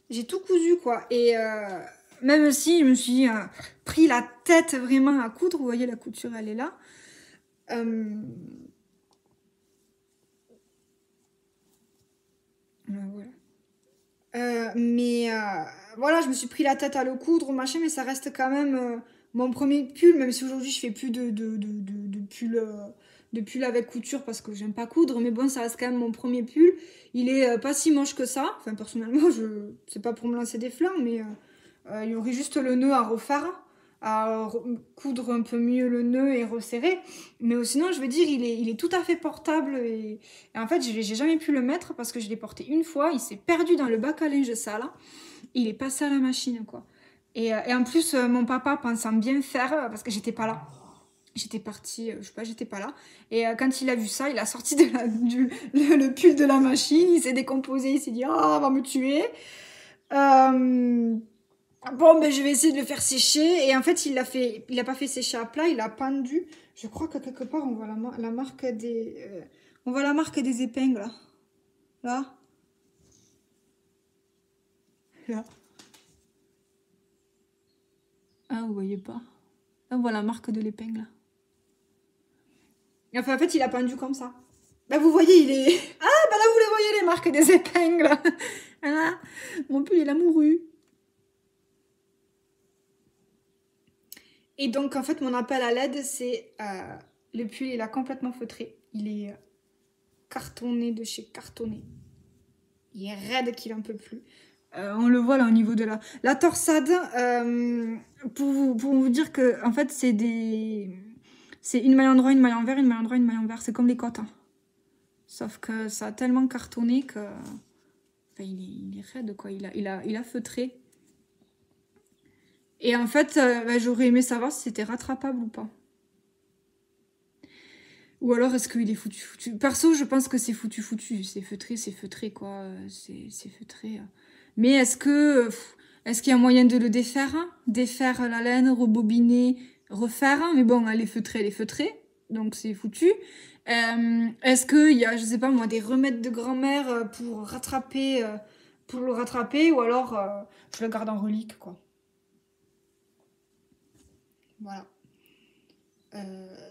j'ai tout cousu quoi. Et même si je me suis pris la tête vraiment à coudre, vous voyez la couture elle est là. Voilà. Mais voilà, je me suis pris la tête à le coudre, machin, mais ça reste quand même mon premier pull, même si aujourd'hui je fais plus de pull avec couture parce que j'aime pas coudre, mais bon, ça reste quand même mon premier pull. Il est pas si moche que ça. Enfin, personnellement, c'est pas pour me lancer des fleurs, mais il y aurait juste le nœud à refaire, coudre un peu mieux le nœud et resserrer. Mais sinon, je veux dire, il est tout à fait portable. Et en fait, j'ai jamais pu le mettre parce que je l'ai porté une fois. Il s'est perdu dans le bac à linge sale. Il est passé à la machine, quoi. Et en plus, mon papa pensant bien faire, parce que j'étais pas là. J'étais partie, je sais pas, j'étais pas là. Et quand il a vu ça, il a sorti le pull de la machine, il s'est décomposé, il s'est dit « Ah, on va me tuer !» Bon, ben je vais essayer de le faire sécher. Et en fait, il a pas fait sécher à plat, il a pendu. Je crois que quelque part, on voit la marque on voit la marque des épingles, là. Là. Là. Ah, vous voyez pas. Là, on voit la marque de l'épingle. Enfin, en fait, il a pendu comme ça. Bah, vous voyez, il est... Ah, bah là, vous les voyez, les marques des épingles. Voilà. Mon pull, il a mouru. Et donc, en fait, mon appel à l'aide, c'est... le pull, il a complètement feutré. Il est cartonné de chez cartonné. Il est raide qu'il en peut plus. On le voit là au niveau de la torsade. Pour vous dire que, en fait, c'est une maille endroit, une maille envers, une maille endroit, une maille envers. C'est comme les côtes. Hein. Sauf que ça a tellement cartonné que... Enfin, il est raide, quoi. Il a feutré. Et en fait, j'aurais aimé savoir si c'était rattrapable ou pas. Ou alors, est-ce qu'il est foutu. Perso, je pense que c'est foutu. C'est feutré, quoi. C'est feutré. Mais est-ce qu'il y a moyen de le défaire? Défaire la laine, rebobiner, refaire? Mais bon, elle est feutrée. Donc, c'est foutu. Est-ce qu'il y a, je sais pas moi, des remèdes de grand-mère pour le rattraper? Ou alors, je le garde en relique, quoi. Voilà.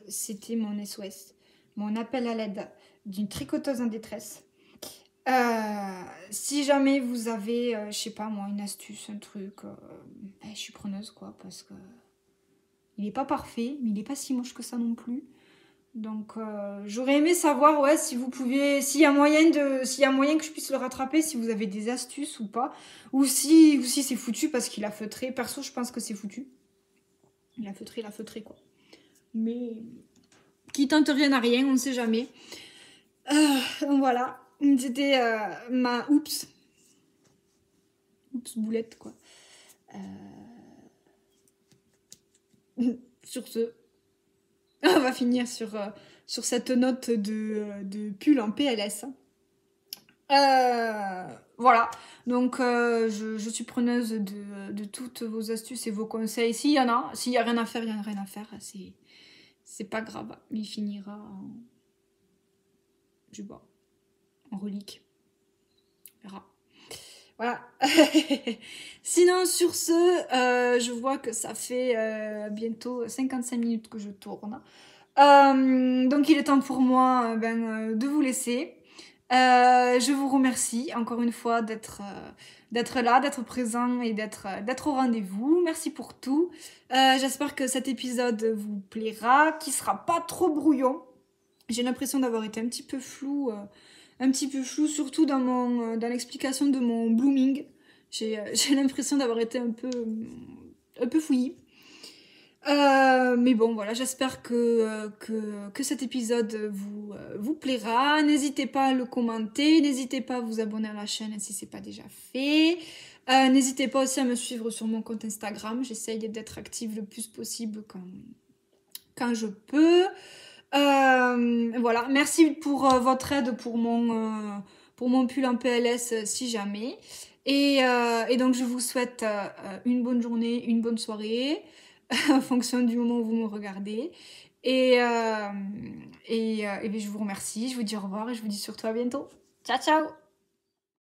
C'était mon SOS. Mon appel à l'aide d'une tricoteuse en détresse. Si jamais vous avez, je sais pas moi, une astuce, un truc, je suis preneuse, quoi, parce que il est pas parfait, mais il est pas si moche que ça non plus. Donc, j'aurais aimé savoir, ouais, si vous pouviez, s'il y a moyen que je puisse le rattraper, si vous avez des astuces ou pas, ou si c'est foutu parce qu'il a feutré. Perso, je pense que c'est foutu. Il a feutré, quoi. Mais qui tente rien à rien, on ne sait jamais. Donc voilà, c'était ma oups boulette, quoi. Sur ce, on va finir sur cette note de pull en PLS. Voilà, donc je suis preneuse de toutes vos astuces et vos conseils. S'il y a rien à faire, il y a rien à faire. C'est pas grave, il finira je sais pas, en relique. On verra. Voilà. Sinon, sur ce, je vois que ça fait bientôt 55 minutes que je tourne. Donc, il est temps pour moi de vous laisser. Je vous remercie encore une fois d'être là, d'être présent et d'être au rendez-vous. Merci pour tout. J'espère que cet épisode vous plaira, qu'il sera pas trop brouillon. J'ai l'impression d'avoir été un petit peu floue, surtout dans l'explication de mon blooming. J'ai l'impression d'avoir été un peu fouillie. Mais bon, voilà, j'espère que cet épisode vous plaira. N'hésitez pas à le commenter, n'hésitez pas à vous abonner à la chaîne si c'est pas déjà fait. N'hésitez pas aussi à me suivre sur mon compte Instagram. J'essaye d'être active le plus possible quand je peux. Voilà, merci pour votre aide pour mon pull en PLS si jamais. Et donc je vous souhaite une bonne journée, une bonne soirée en fonction du moment où vous me regardez. Et je vous remercie, je vous dis au revoir et je vous dis surtout à bientôt. Ciao ciao.